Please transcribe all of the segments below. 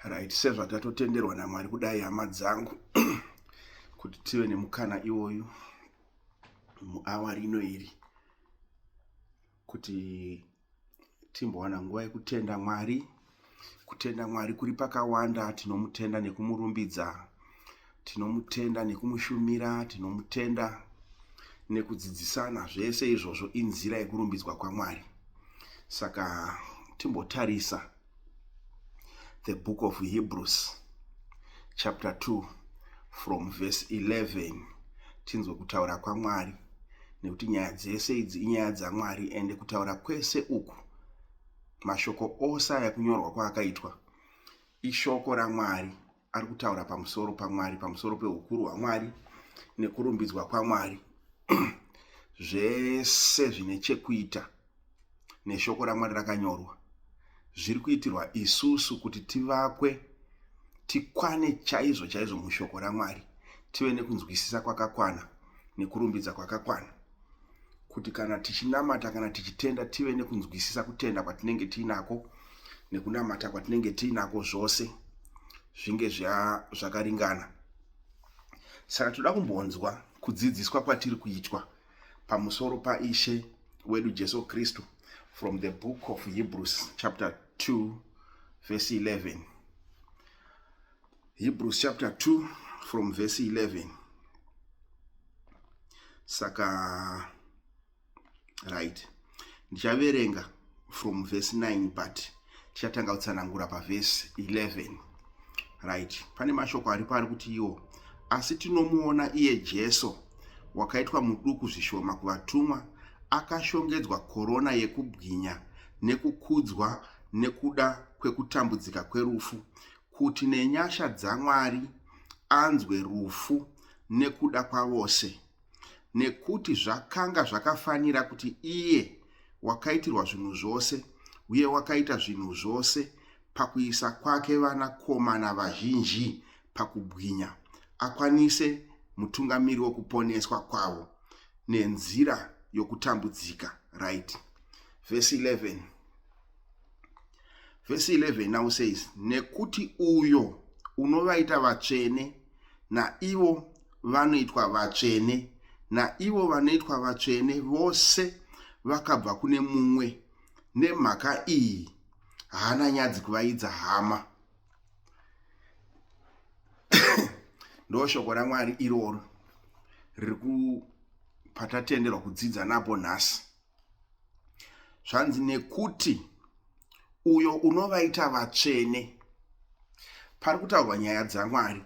Right, sezvatatotenderwa naMwari kudai hama dzangu kuti tive nemukana iwoyu muawa rino iri kuti timbowana nguva yekutenda Mwari. Kutenda Mwari kuri pakawanda. Tinomutenda nekumurumbidza, tinomutenda nekumushumira, tinomutenda nekudzidzisana. Zvese izvozvo inzira yekurumbidzwa kwaMwari. Saka timbotarisa the book of Hebrews chapter 2 from verse 11. Tinzwe kutaura kwaMwari, nekuti nyaya dzese idzi inyaya dzaMwari, ende kutaura kwese uku, mashoko ose akunyorwa kwaakaitwa ishoko raMwari. Ari kutaura pamusoro paMwari, pamusoro peukuru hwaMwari nekurumbidzwa kwaMwari. Zvese zvine chekuita neshoko raMwari rakanyorwa zviri kuitirwa isusu kuti tivakwe, tikwane chaizvo chaizvo mushoko raMwari, tive nekunzwisisa kwakakwana nekurumbidza kwakakwana, kuti kana tichinamata kana tichitenda tive nekunzwisisa kutenda kwatinenge tiinako nekunamata kwatinenge tiinako zvose zvinge zvakaringana. Saka toda kumbonzwa kudzidziswa kwatiri kuitwa pamusoro paIshe wedu Jesu Kristu from the book of Hebrews chapter 2 verse 11. Hebrews chapter 2 from verse 11. Saka right, ndichaverenga from verse 9 but tichatanga kutsanangura paverse 11. Right, pane mashoko ari pari kuti iwo, asi tinomuona iye Jesu wakaitwa muduku zvishoma kuvatumwa, akashongedzwa korona yekubwinya nekukudzwa nekuda kwekutambudzika kwerufu, kuti nenyasha dzaMwari anzwe rufu nekuda kwavose. Nekuti zvakanga zvakafanira kuti iye wakaitirwa zvinhu zvose uye wakaita zvinhu zvose pakuisa kwake vanakomana vazhinji pakubwinya, akwanise mutungamiri wokuponeswa kwavo nenzira yokutambudzika. Right, verse 11. Verse 11 now says, nekuti uyo unovaita vatsvene naivo vanoitwa vatsvene, naivo vanoitwa vatsvene vose vakabva kune mumwe. Nemhaka iyi haana nyadzi kuvaidza hama. Ndo shoko raMwari iroro riri patatenderwa kudzidza napo nhasi. Zvanzi nekuti uyo unovaita vatsvene. Pari kutaurwa nyaya dzaMwari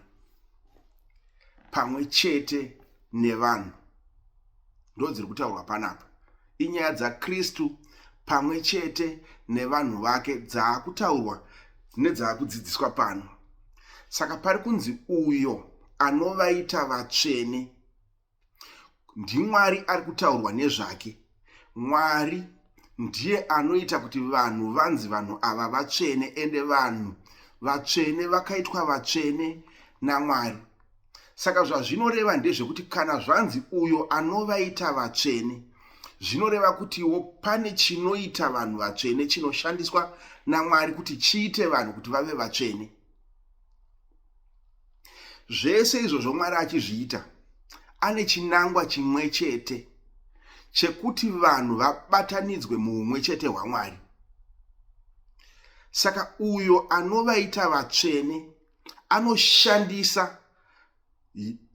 pamwe chete nevanhu, ndo dziri kutaurwa panapa. Inyaya dzaKristu pamwe chete nevanhu vake dzaakutaurwa nedzakudzidziswa pano. Saka pari kunzi uyo anovaita vatsvene, ndiMwari ari kutaurwa nezvake. Mwari ndiye anoita kuti vanhu vanzi vanhu ava vatsvene, ende vanhu vatsvene vakaitwa vatsvene naMwari. Saka zvazvinoreva ndezvekuti kana zvanzi uyo anovaita vatsvene, zvinoreva kutiwo pane chinoita vanhu vatsvene, chinoshandiswa naMwari kuti chiite vanhu kuti vave vatsvene. Zvese izvozvo Mwari achizviita ane chinangwa chimwe chete chekuti vanhu vabatanidzwe muumwe chete hwaMwari. Saka uyo anovaita vatsvene anoshandisa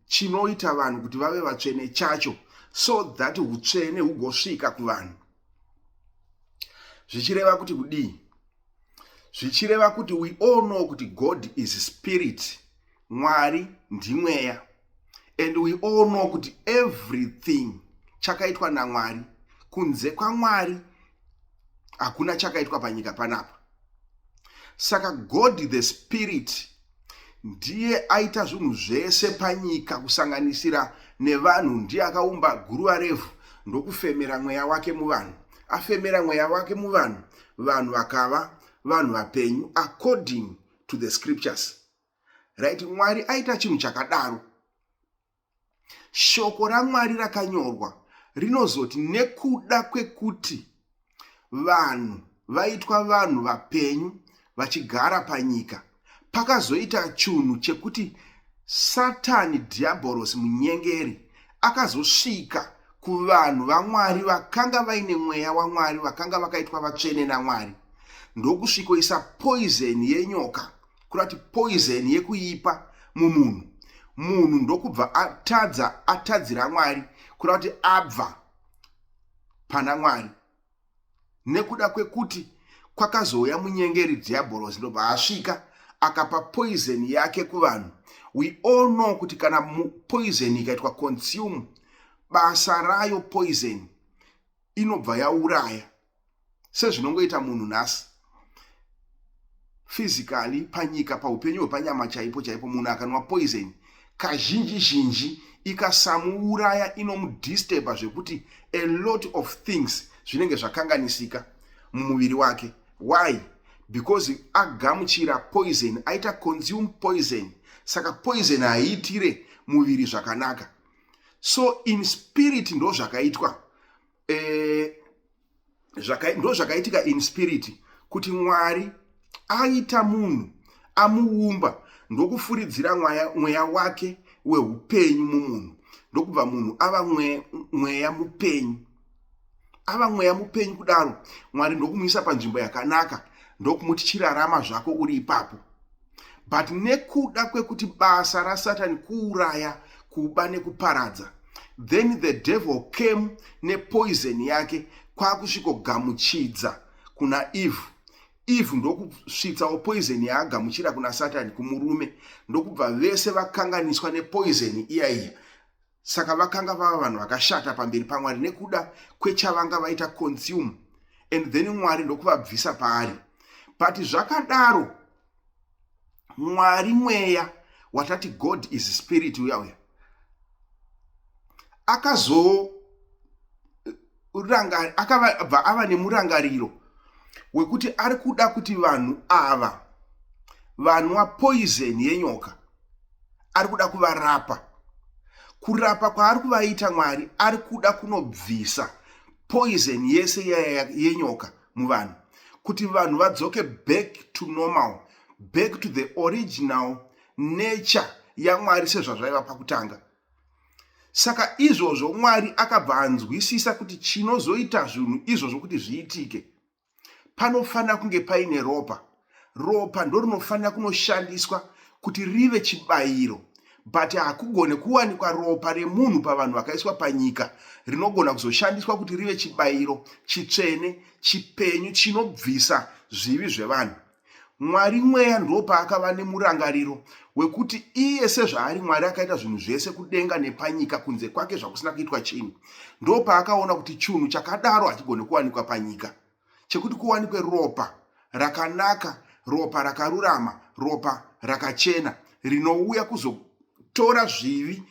chinoita vanhu kuti vave vatsvene chacho, so that utsvene hugosvika kuvanhu. Zvichireva kuti kudii? Zvichireva kuti we all know kuti God is spirit, Mwari ndimweya, and we all know kuti everything chakaitwa naMwari. Kunze kwaMwari hakuna chakaitwa panyika panapa. Saka God the Spirit ndiye aita zvinhu zvese panyika, kusanganisira nevanhu. Ndiye akaumba guruva revhu ndokufemera mweya wake muvanhu. Afemera mweya wake muvanhu, vanhu vakava vanhu vapenyu according to the scriptures. Right, Mwari aita chinhu chakadaro. Shoko raMwari rakanyorwa rinozoti nekuda kwekuti vanhu vaitwa vanhu vapenyu vachigara panyika, pakazoita chunhu chekuti Satani Diabolos munyengeri akazosvika kuvanhu vaMwari vakanga vaine mweya waMwari, vakanga vakaitwa vatsvene naMwari, ndokusvikoisa poison yenyoka, kurati poison yekuipa mumunhu. Munhu ndokubva atadzira Mwari, kurati abva pana Mwari, nekuda kwekuti kwakazouya munyengeri Diabolos, ndobva asvika akapa poison yake kuvanhu. We all know kuti kana poison ikaitwa consume, basa rayo poison inobva yauraya, sezvinongoita munhu nhasi. Physically panyika, paupenyu hwepanyama chaipo chaipo, munhu akanwa poison kazhinji zhinji ikasamuuraya inomudisturba zvekuti a lot of things zvinenge zvakanganisika mumuviri wake. Why? Because agamuchira poison, aita consume poison, saka poison haiitire muviri zvakanaka. So in spirit ndo zvakaitwa, ndo zvakaitika in spirit, kuti Mwari aita munhu, amuumba, ndokufuridzira mweya wake weupenyu mumunhu, ndokubva munhu ava mweya mupenyu. Ava mweya mupenyu kudaro, Mwari ndokumuisa panzvimbo yakanaka, ndokumuti chirarama zvako uri ipapo. But nekuda kwekuti basa raSatani kuuraya, kuba nekuparadza, then the devil came nepoison yake kwakusvikogamuchidza kuna Eve. Eve ndokusvitsawo poison yaagamuchira kuna Satani kumurume, ndokubva vese vakanganiswa nepoison iya. Saka vakanga vava vanhu vakashata pamberi paMwari nekuda kwechavanga vaita consume, and then Mwari ndokuvabvisa paari. But zvakadaro Mwari mweya, watati God is spirit uyauya, akabva ava nemurangariro wekuti ari kuda kuti vanhu ava vanwa poison yenyoka ari kuda kuvarapa. Kurapa kwaari kuvaita Mwari, ari kuda kunobvisa poison yese yenyoka muvanhu, kuti vanhu vadzoke back to normal, back to the original nature yaMwari sezvazvaiva pakutanga. Saka izvozvo Mwari akabva anzwisisa kuti chinozoita zvinhu izvozvo kuti zviitike, panofanira kunge paine ropa. Ropa ndo rinofanira kunoshandiswa kuti rive chibayiro, but hakugone kuwanikwa ropa remunhu pavanhu vakaiswa panyika rinogona kuzoshandiswa kuti rive chibayiro chitsvene, chipenyu, chinobvisa zvivi zvevanhu. Mwari mweya ndopa akava nemurangariro wekuti iye sezvaari Mwari akaita zvinhu zvese kudenga nepanyika, kunze kwake zvakusina kuitwa chinhu. Ndopa akaona kuti chinhu chakadaro hachigone kuwanikwa panyika, chekuti kuwanikwe ropa rakanaka, ropa rakarurama, ropa rakachena, rinouya kuzotora zvivi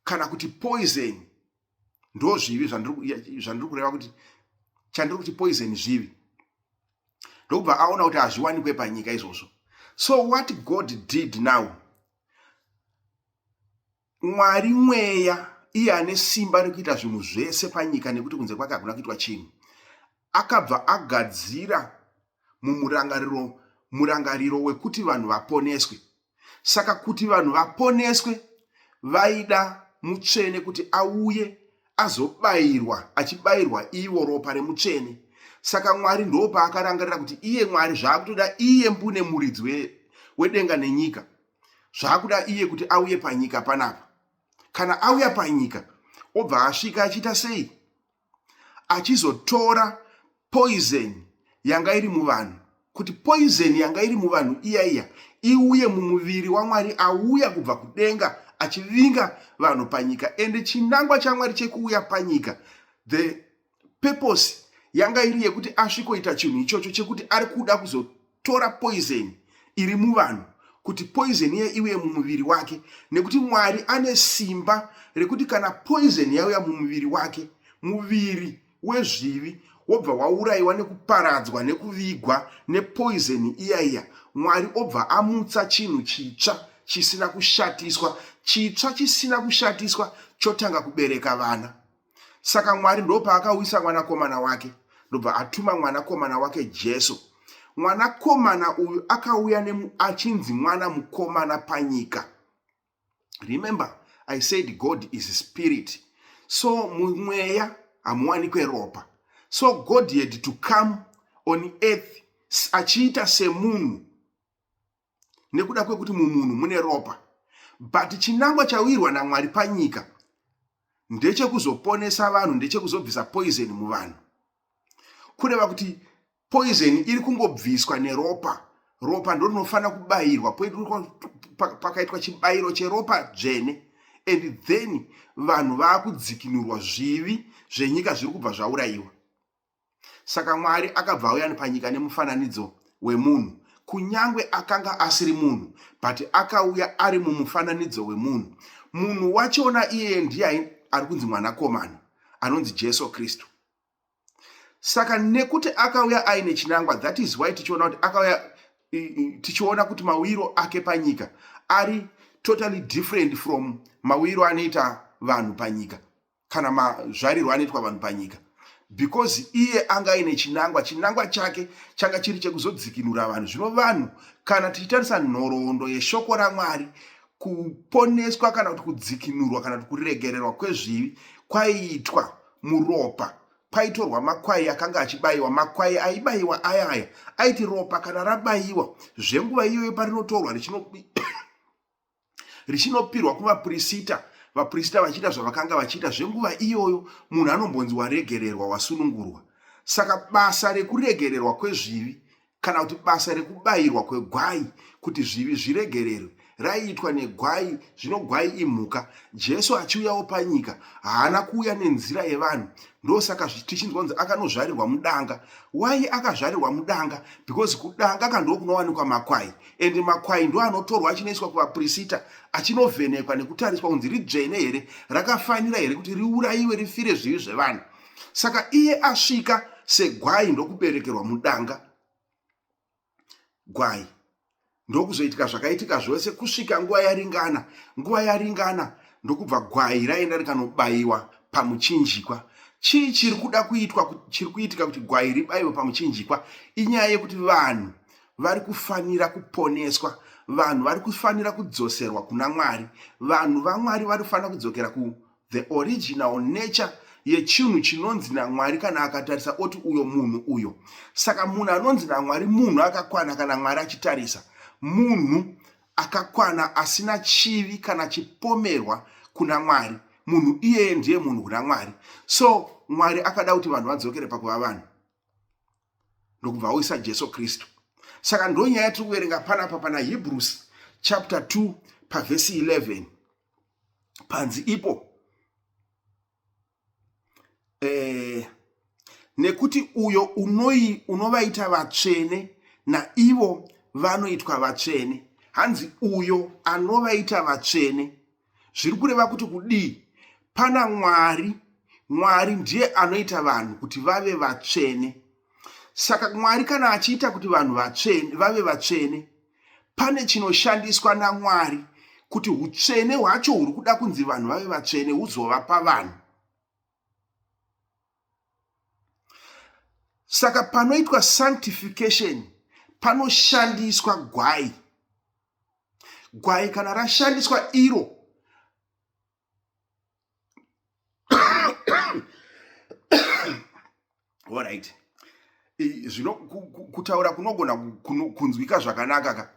kana kuti poison. Ndo zvivi zvandiri kureva kuti, chandiri kuti poison zvivi. Ndobva aona kuti hazviwanikwe panyika izvozvo. So what God did now, Mwari mweya, iye ane simba rekuita zvinhu zvese panyika nekuti kunze kwake hakuna kuitwa chinhu, akabva agadzira murangariro wekuti vanhu vaponeswe. Saka kuti vanhu vaponeswe, vaida mutsvene kuti auye azobayirwa, achibayirwa ivo ropa remutsvene. Saka Mwari ndopa akarangarira kuti iye Mwari zvaakutoda iye mbune muridzi wedenga nenyika, zvaakuda iye kuti auye panyika panapa. Kana auya panyika, obva asvika achiita sei? Achizotora poison yanga iri muvanhu, kuti poison yanga iri muvanhu iya iuye mumuviri waMwari, auya kubva kudenga achivinga vanhu panyika. Ende chinangwa chaMwari chekuuya panyika, the purpose yanga iri yekuti asvikoita chinhu ichocho chekuti ari kuda kuzotora poison iri muvanhu, kuti poison iye iuye mumuviri wake, nekuti Mwari ane simba rekuti kana poison yauya mumuviri wake, muviri wezvivi wobva waurayiwa nekuparadzwa nekuvigwa nepoison iya, Mwari obva amutsa chinhu chitsva chisina kushatiswa. Chitsva chisina kushatiswa chotanga kubereka vana. Saka Mwari ndopa akauyisa mwanakomana wake, ndobva atuma mwanakomana wake Jesu. mwanakomana uyu akauya achinzi mwana mukomana panyika. Remember, I said God is spirit. So mumweya hamuwanikwe ropa. So God had to come on earth achiita semunhu, nekuda kwekuti mumunhu mune ropa. But chinangwa chawirwa naMwari panyika ndechekuzoponesa vanhu, ndechekuzobvisa poison muvanhu. Kureva kuti poison iri kungobviswa neropa. Ropa ndo rinofanira kubayirwa, pakaitwa chibayiro cheropa dzvene, and then vanhu vakudzikinurwa zvivi zvenyika zviri kubva zvaurayiwa. Saka Mwari akabva auya panyika nemufananidzo wemunhu, kunyangwe akanga asiri munhu, but akauya ari mumufananidzo wemunhu. Munhu wachona iye ndiye ari kunzi mwanakomana, anonzi Jesu Kristu. Saka nekuti akauya aine chinangwa, that is why tichiona kuti akauya, tichiona kuti mawiro ake panyika ari totally different from mawiro anoita vanhu panyika, kana mazvarirwo anoitwa vanhu panyika, because iye anga aine chinangwa chake changa chiri chekuzodzikinura vanhu. Zvino vanhu, kana tichitarisa nhoroondo yeshoko raMwari, kuponeswa kana kuti kudzikinurwa kana kuti kuregererwa kwezvivi kwaiitwa muropa. Kwaitorwa makwai akanga achibayiwa. Makwai aibayiwa ayaya aiti ropa kana rabayiwa, zvenguva iyoyo parinotorwa richinopirwa kuvaprista, vaprista vachiita zvavakanga vachiita, zvenguva iyoyo munhu anombonzi waregererwa, wasunungurwa. Saka basa rekuregererwa kwezvivi kana kuti basa rekubayirwa kwegwai kuti zvivi zviregererwe raiitwa negwai. Zvino gwai imhuka. Jesu achiuyawo panyika haana kuuya nenzira yevanhu, ndosaka tichinzwa kunzi akanozvarirwa mudanga. Why akazvarirwa mudanga? Because kudanga kando kunowanikwa makwai, and makwai ndo anotorwa achinoiswa kuvaprista, achinovhenekwa nekutariswa kunzi ridzvene here, rakafanira here kuti riurayiwe, rifire zvivi zvevanhu. Saka iye asvika segwai ndokuberekerwa mudanga. Gwai ndokuzoitika zvakaitika zvose kusvika nguva yaringana ndokubva gwai raenda rikanobayiwa pamuchinjikwa. Chii chiri kuitika kuti gwai ribayiwe pamuchinjikwa? Inyaya yekuti vanhu vari kufanira kuponeswa, vanhu vari kufanira kudzoserwa kuna Mwari. Vanhu vaMwari vari kufanira kudzokera ku the original nature yechinhu chinonzi naMwari kana akatarisa oti uyo munhu uyo. Saka munhu anonzi naMwari munhu akakwana kana Mwari achitarisa. Munhu akakwana asina chivi kana chipomerwa kuna Mwari. Munhu iyeye ndiye munhu kuna Mwari. So Mwari akada kuti vanhu vadzokere pakuva vanhu, ndokubva auisa Jesu Kristu. Saka ndo nyaya yatiri kuverenga panapa pana Hebrews chapter 2 pavhesi 11. Panzi ipo nekuti uyo unovaita vatsvene naivo vanoitwa vatsvene. Hanzi uyo anovaita vatsvene. Zviri kureva kuti kudii? Pana Mwari ndiye anoita vanhu kuti vave vatsvene. Saka Mwari kana achiita kuti vanhu vave vatsvene, pane chinoshandiswa naMwari kuti utsvene hwacho huri kuda kunzi vanhu vave vatsvene huzova pavanhu. Saka panoitwa sanctification panoshandiswa gwai. Gwai kana rashandiswa iro alright, zvino kutaura kunogona kunzwika zvakanaka,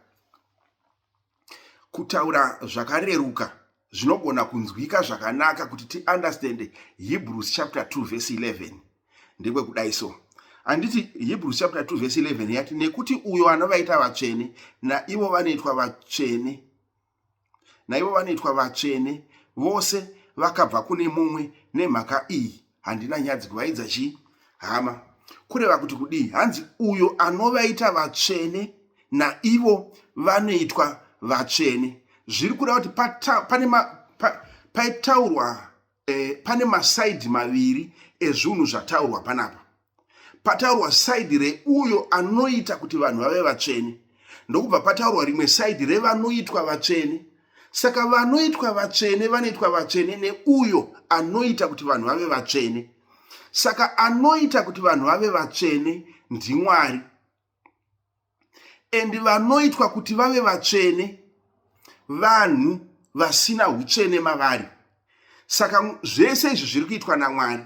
kutaura zvakareruka zvinogona kunzwika zvakanaka kuti ti understand Hebrews chapter 2 verse 11 ndekwe kudai so. Anditi Hebrews chapter 2 verse 11 yati nekuti uyo anovaita vatsvene naivo vanoitwa vatsvene vose vakabva kune mumwe nemhaka iyi. Handina nyadzi kuvaidza hama. Kureva kuti kudii? Hanzi uyo anovaita vatsvene naivo vanoitwa vatsvene. Zviri kureva kuti paitaurwa pane masaidi maviri ezvinhu zvataurwa panapa. Pataurwa saidi reuyo anoita kuti vanhu vave vatsvene, ndokubva pataurwa rimwe saidi revanoitwa vatsvene. Saka vanoitwa vatsvene vanoitwa vatsvene neuyo anoita kuti vanhu vave vatsvene. Saka anoita kuti vanhu vave vatsvene ndiMwari. and vanoitwa kuti vave vatsvene vanhu vasina utsvene mavari. Saka zvese izvi zviri kuitwa naMwari.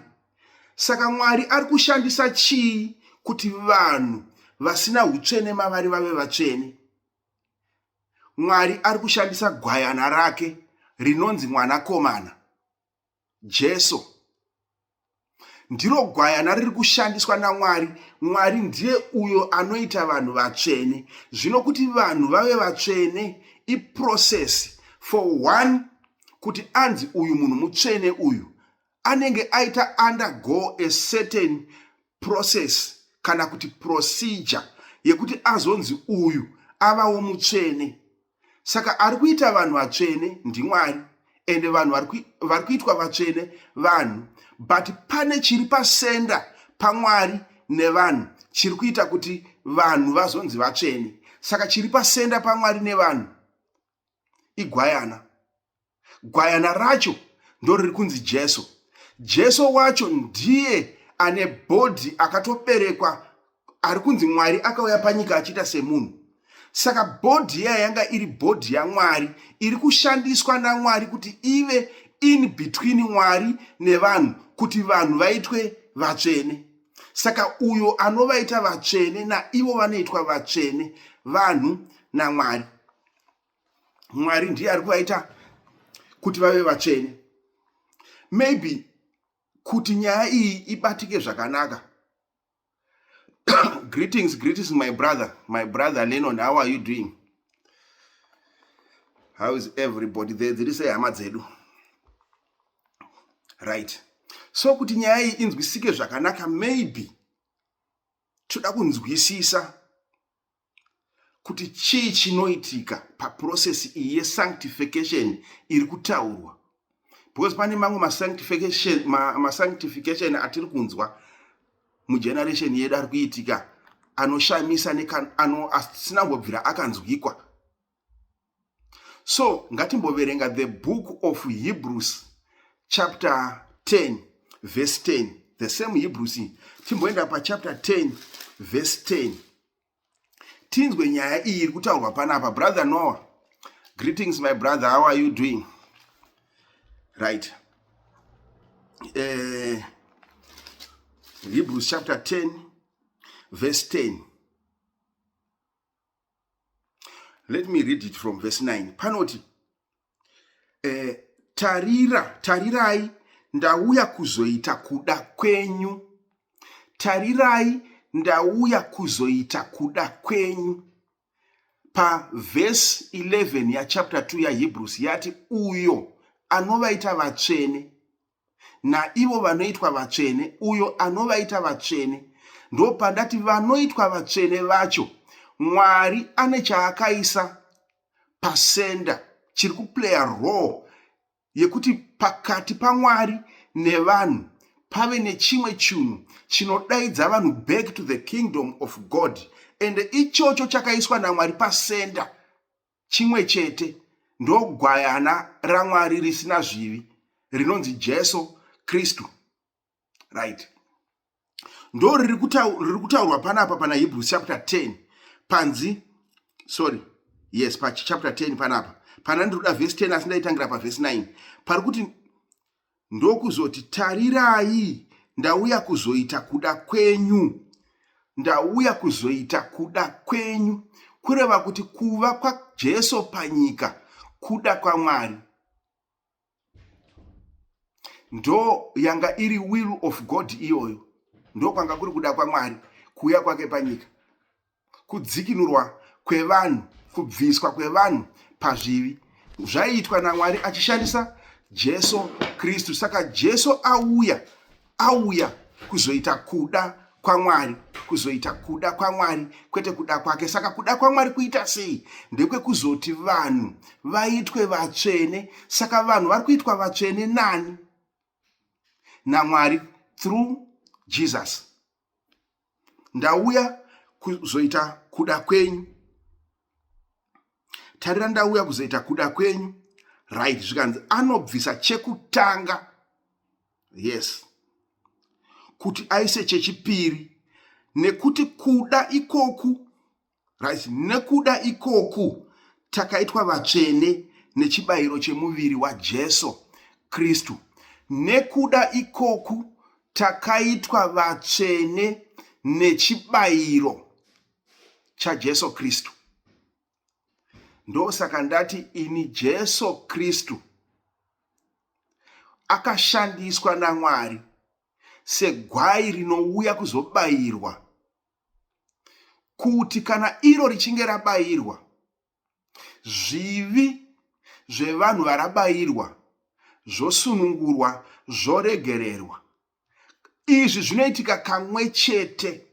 Saka Mwari ari kushandisa chii kuti vanhu vasina utsvene mavari vave vatsvene? Mwari ari kushandisa gwayana rake rinonzi mwanakomana, Jesu. Ndiro gwayana riri kushandiswa naMwari. Mwari ndiye uyo anoita vanhu vatsvene. Zvino kuti vanhu vave vatsvene iprocess. For one, kuti anzi uyu munhu mutsvene uyu, anenge aita undergo a certain process kana kuti procedure yekuti azonzi uyu avawo mutsvene. Saka ari kuita vanhu vatsvene ndiMwari, ende vanhu vari kuitwa vatsvene vanhu, but pane chiri pasenda paMwari nevanhu chiri kuita kuti vanhu vazonzi vatsvene. Saka chiri pasenda paMwari nevanhu igwayana. Gwayana racho ndo riri kunzi Jesu. Jesu wacho ndiye ane bhodhi akatoberekwa, ari kunzi Mwari akauya panyika achiita semunhu. Saka bhodhi yanga iri bhodhi yaMwari, iri kushandiswa naMwari kuti ive in between Mwari nevanhu, kuti vanhu vaitwe vatsvene. Saka uyo anovaita vatsvene naivo vanoitwa vatsvene vanhu naMwari. Mwari ndiye ari kuvaita kuti vave vatsvene. Maybe kuti nyaya iyi ibatike zvakanaka. Greetings my brother Lennon, how are you doing? How is everybody there? Did you say hama dzedu? Right. So kuti nyaya iyi inzwisike zvakanaka, maybe toda kunzwisisa kuti chii chinoitika paprocess iyi yesanctification iri kutaurwa. Because pane mamwe masanctification atiri kunzwa mugeneration yedu ari kuitika anoshamisa asina kubvira akanzwikwa. So ngatimboverenga the book of Hebrews chapter 10 verse 10. The same Hebrews, timboenda pa chapter 10 verse 10. Tinzwe nyaya iyi iri kutaurwa panapa. Brother Noah, greetings my brother, how are you doing? Right. Hebrews chapter 10 verse 10. Let me read it from verse 9. Panoti, tarirai ndauya kuzoita kuda kwenyu. Tarirai ndauya kuzoita kuda kwenyu. Pa verse 11 ya chapter 2 ya Hebrews yati uyo anovaita vatsvene na ivo vanoitwa vatsvene, uyo anovaita vatsvene. Ndo pandati vanoitwa vatsvene vacho Mwari ane chaakaisa pasenda chiri kuplaya role yekuti pakati paMwari nevanhu pave nechimwe chinhu chinodaidza vanhu back to the kingdom of God. Ende ichocho chakaiswa naMwari pasenda chimwe chete, ndo gwayana raMwari risina zvivi rinonzi Jesu Kristu. Right. Ndo riri kutaurwa panapa pana Hebrews chapter 10 panzi, sorry, yes, pa chapter 10 panapa. Pana ndikuda verse 10 asindaitangira pa verse 9. Pari kuti ndokuzoti tarirai ndauya kuzoita kuda kwenyu. Ndauya kuzoita kuda kwenyu. Kureva kuti kuva kwa Jesu panyika kuda kwa Mwari. Ndo yanga iri will of God iyoyo. Ndo kwanga kuri kuda kwa Mwari kuuya kwake panyika. Kudzikinurwa kwevanhu, kubviswa kwevanhu pazvivi zvaiitwa naMwari achishandisa Jesu Kristu. Saka Jesu auya kuzoita kuda kwa Mwari, kuzoita kuda kwa Mwari, kwete kuda kwake. Saka kuda kwa Mwari kuita sei? Ndekwe kuzoti vanhu vaitwe vatsvene. Saka vanhu vari kuitwa vatsvene nani? naMwari through Jesus. Ndauya kuzoita kuda kwenyu. Tarira ndauya kuzoita kuda kwenyu. Right, zvikanzi anobvisa chekutanga. Yes. Kuti aise chechipiri. Nekuti kuda ikoku right? Nekuda ikoku takaitwa vatsvene nechibayiro chemuviri waJesu Kristu. Nekuda ikoku takaitwa vatsvene nechibayiro chaJesu Kristu. Ndosaka ndati ini Jesu Kristu akashandiswa naMwari segwai rinouya kuzobayirwa, kuti kana iro richinge rabayirwa, zvivi zvevanhu varabayirwa zvosunungurwa, zvoregererwa. Izvi zvinoitika kamwe chete.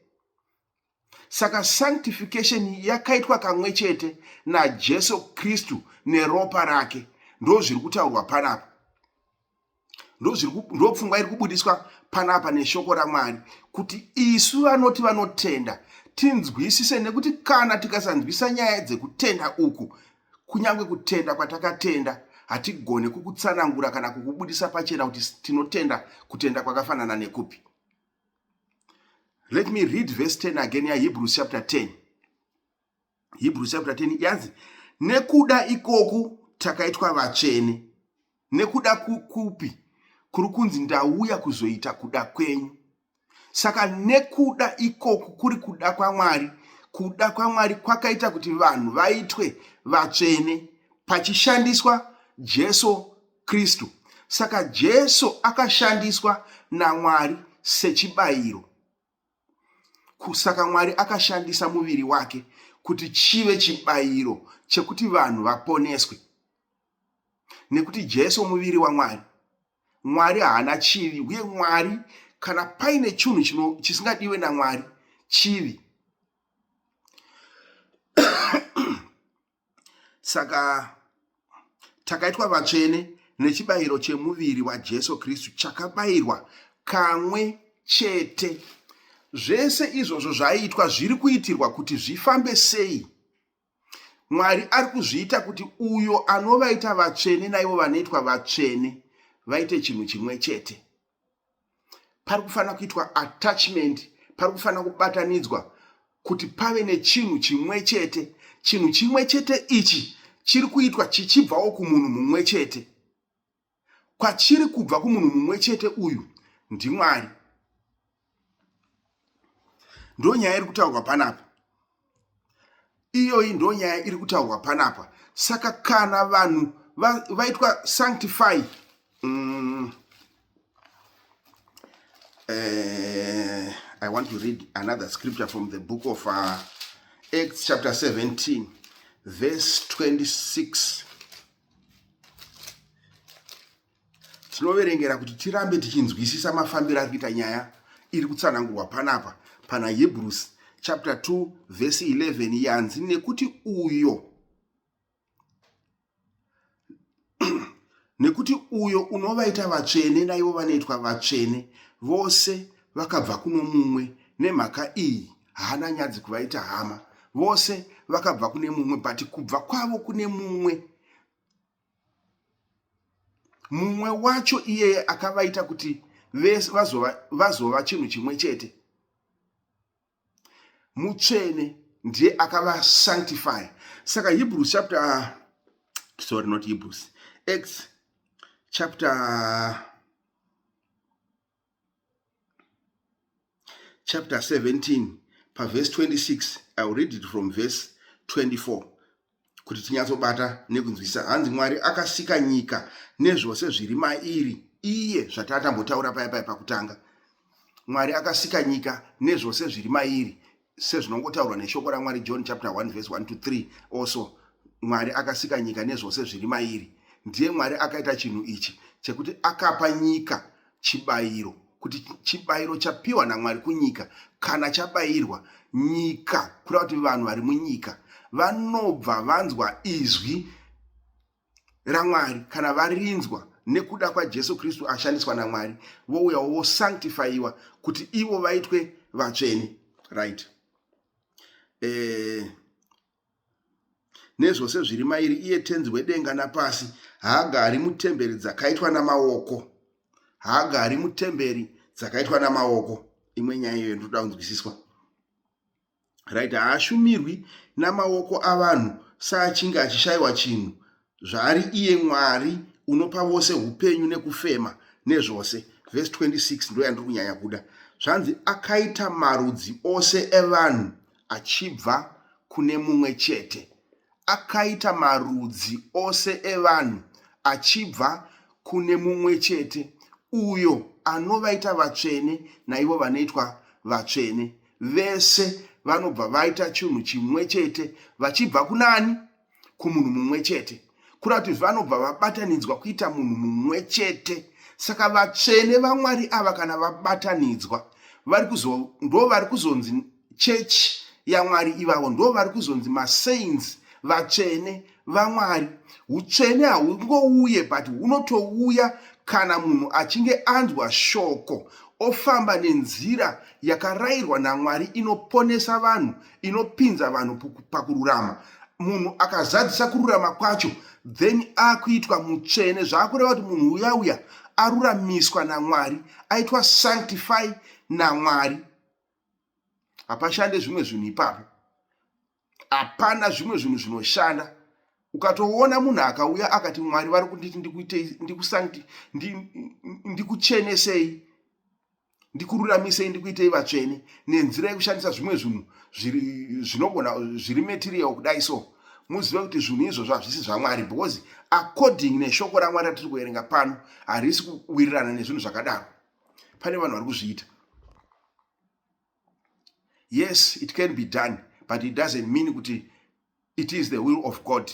Saka sanctification yakaitwa kamwe chete naJesu Kristu neropa rake. Ndo zviri kutaurwa panapa. Ndo pfungwa iri kubudiswa panapa neshoko raMwari, kuti isu vanoti vanotenda tinzwisise, nekuti kana tikasanzwisa nyaya dzekutenda uku, kunyange kutenda kwatakatenda hatigone kukutsanangura kana kukubudisa pachena kuti tinotenda kutenda kwakafanana nekupi. Let me read verse 10 again ya Hebrews chapter 10. Hebrews chapter 10 yanzi, nekuda ikoku takaitwa vatsvene. Nekuda kupi? Kuri kunzi ndauya kuzoita kuda kwenyu. Saka nekuda ikoku kuri kuda kwaMwari. Kuda kwaMwari kwakaita kuti vanhu vaitwe vatsvene pachishandiswa Jesu Kristu. Saka Jesu akashandiswa naMwari sechibayiro. Saka Mwari akashandisa muviri wake kuti chive chibayiro chekuti vanhu vaponeswe. Nekuti Jesu muviri waMwari. Mwari haana chivi, uye Mwari kana paine chinhu chisingadiwe naMwari, chivi. Saka takaitwa vatsvene nechibayiro chemuviri waJesu Kristu chakabayirwa kamwe chete. Zvese izvozvo zvaitwa zviri kuitirwa kuti zvifambe sei? Mwari ari kuzviita kuti uyo anovaita vatsvene naivo vanoitwa vatsvene vaite chinhu chimwe chete. Pari kufanira kuitwa attachment, pari kufanira kubatanidzwa kuti pave nechinhu chimwe chete. Chinhu chimwe chete ichi chiri kuitwa chichibvawo kumunhu mumwe chete. Kwachiri kubva kumunhu mumwe chete uyu ndiMwari. Ndo nyaya iri kutaurwa panapa. Iyoyi ndo nyaya iri kutaurwa panapa. Saka kana vanhu vaitwa sanctify, I want to read another scripture from the book of Acts chapter 17 verse 26. Tinoverengera kuti tirambe tichinzwisisa mafambiro ari kuita nyaya iri kutsanangurwa panapa pana Hebrews chapter 2 verse 11 yanzi, nekuti uyo unovaita vatsvene naivo vanoitwa vatsvene vose vakabva kuno mumwe. Nemhaka iyi haana nyadzi kuvaita hama, vose vakabva kune mumwe, but kubva kwavo kune mumwe wacho iyeye akavaita kuti vazova chinhu chimwe chete. Mutsvene ndiye akava sanctify. Saka Hebrews chapter, sorry, not Hebrews, Acts chapter 17 pa verse 26. I will read it from verse 24 kuti tinyatsobata nekunzwisisa. Hanzi, Mwari akasika nyika nezvose zviri mairi. Iye zvatatambotaura paya pakutanga. Mwari akasika nyika nezvose zviri mairi, sezvinongotaurwa neshoko raMwari John chapter 1 verse 1 to 3. Also Mwari akasika nyika nezvose zviri mairi. Ndiye Mwari akaita chinhu ichi chekuti akapa nyika chibayiro, kuti chibayiro chapiwa naMwari kunyika kana chabayirwa, nyika kuda kuti vanhu vari munyika vanobva vanzwa izwi raMwari kana varinzwa nekuda kwaJesu Kristu ashandiswa naMwari, vouya vosanctifyiwa kuti ivo vaitwe vatsvene, right? Nezvose zviri mairi, iye tenzi wedenga napasi, haagari mutemberi dzakaitwa namaoko. Haagari mutemberi dzakaitwa namaoko. Imwe nyaya iyo ndoda kunzwisiswa. right? Haashumirwi namaoko avanhu saachinge achishayiwa chinhu. Zvari iye Mwari unopa vose upenyu nekufema nezvose. Verse 26 ndo yandiri kunyanya kuda. Zvanzi akaita marudzi ose evanhu achibva kune mumwe chete. Akaita marudzi ose evanhu achibva kune mumwe chete, uyo anovaita vatsvene naivo vanoitwa vatsvene. Vese vanobva vaita chinhu chimwe chete vachibva kunani? Kumunhu mumwe chete. Kureva kuti vanobva vabatanidzwa kuita munhu mumwe chete. Saka vatsvene vaMwari ava kana vabatanidzwa, ndo vari kuzonzi chechi yaMwari ivavo, ndo vari kuzonzi masaints, vatsvene vaMwari. Utsvene hahungouye, but hunotouya kana munhu achinge anzwa shoko, ofamba nenzira yakarayirwa naMwari inoponesa vanhu, inopinza vanhu pakururama. Munhu akazadzisa kururama kwacho, then akuitwa mutsvene. Zvakureva kuti munhu uya aruramiswa naMwari, aitwa sanctify naMwari. Hapashande zvimwe zvinhu ipapo, hapana zvimwe zvinhu zvinoshanda. Ukatoona munhu akauya akati Mwari vari kunditi ndikuchenesei, ndikururamisei, ndikuitei vatsvene nenzira yekushandisa zvimwe zvinhu zvinogona zviri material kudai so, muzive kuti zvinhu izvozvo hazvisi zvaMwari, because according neshoko raMwari ratiri kuverenga pano harisi kuwirirana nezvinhu zvakadaro. Pane vanhu vari kuzviita. Yes, it can be done, but it doesn't mean kuti it is the will of God.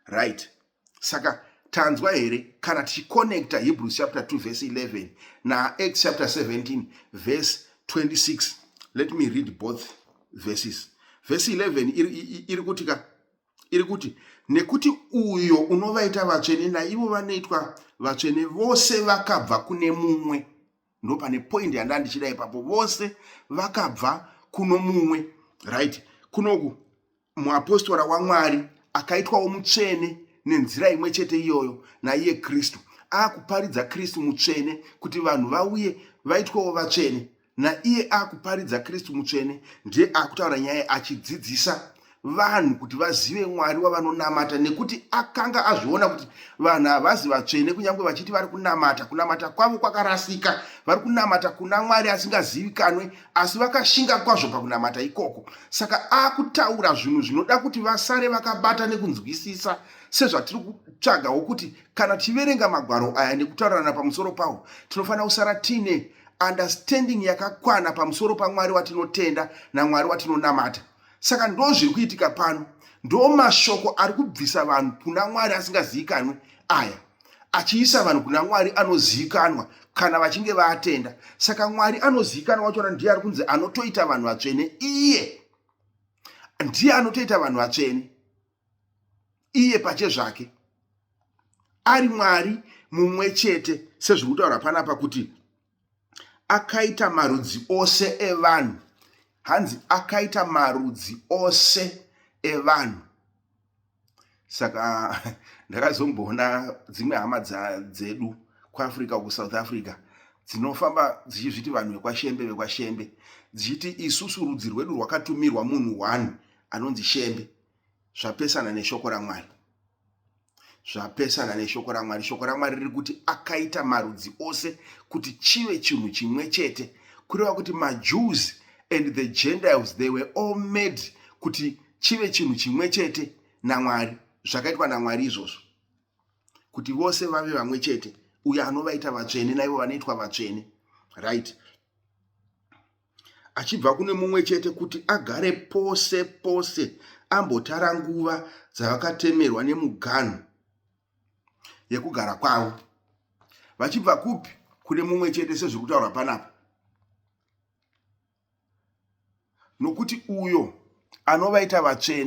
Right? Saka tanzwa here kana tichiconnecta Hebrews chapter 2 verse 11 na Acts chapter 17 verse 26. Let me read both verses. Verse 11 iri kuti nekuti uyo unovaita vatsvene naivo vanoitwa vatsvene vose vakabva kune mumwe. Ndo pane point yandandichida ipapo, vose vakabva kuno mumwe. Right? Kunoku muapostora waMwari akaitwawo mutsvene nenzira imwe chete iyoyo naiye Kristu. Akuparidza Kristu mutsvene kuti vanhu vauye vaitwawo vatsvene. Naiye akuparidza Kristu mutsvene ndiye akutaura nyaya achidzidzisa vanhu kuti vazive Mwari wavanonamata, nekuti akanga azviona kuti vanhu havazi vatsvene kunyange vachiti vari kunamata. Kunamata kwavo kwakarasika. Vari kunamata kuna Mwari asingazivikanwe, asi vakashinga kwazvo pakunamata ikoko. Saka akutaura zvinhu zvinoda kuti vasare vakabata nekunzwisisa, sezvatiri kutsvagawo kuti kana tiverenga magwaro aya nekutaurirana pamusoro pawo, tinofanira kusara tine understanding yakakwana pamusoro paMwari watinotenda naMwari watinonamata. Saka ndo zviri kuitika pano, ndo mashoko ari kubvisa vanhu kuna Mwari asingazivikanwe aya, achiisa vanhu kuna Mwari anozivikanwa kana vachinge vaatenda. Saka Mwari anozivikanwa wachona ndiye ari kunzi anotoita vanhu vatsvene. Iye ndiye anotoita vanhu vatsvene, iye pache zvake ari Mwari mumwe chete, sezviri kutaura panapa kuti akaita marudzi ose evanhu. Hanzi akaita marudzi ose evanhu. Saka ndakazomboona dzimwe hama dzedu kuAfrica, kuSouth Africa, dzinofamba dzichizviti vanhu vekwashembe, dzichiti isusu rudzi rwedu rwakatumirwa munhu 1 anonzi Shembe. Zvapesana neshoko raMwari. Zvapesana neshoko raMwari. Shoko raMwari riri kuti akaita marudzi ose kuti chive chinhu chimwe chete. Kureva kuti maJews and the Gentiles, they were all made kuti chive chinhu chimwe chete naMwari. Zvakaitwa naMwari izvozvo kuti vose vave vamwe chete, uyo anovaita vatsvene naivo vanoitwa vatsvene. Right? Achibva kune mumwe chete kuti agare pose pose, ambotara nguva dzavakatemerwa nemuganhu yekugara kwavo. Vachibva kupi? Kune mumwe chete, sezviri kutaura panapa. Nokuti uyo anovaita vatsvene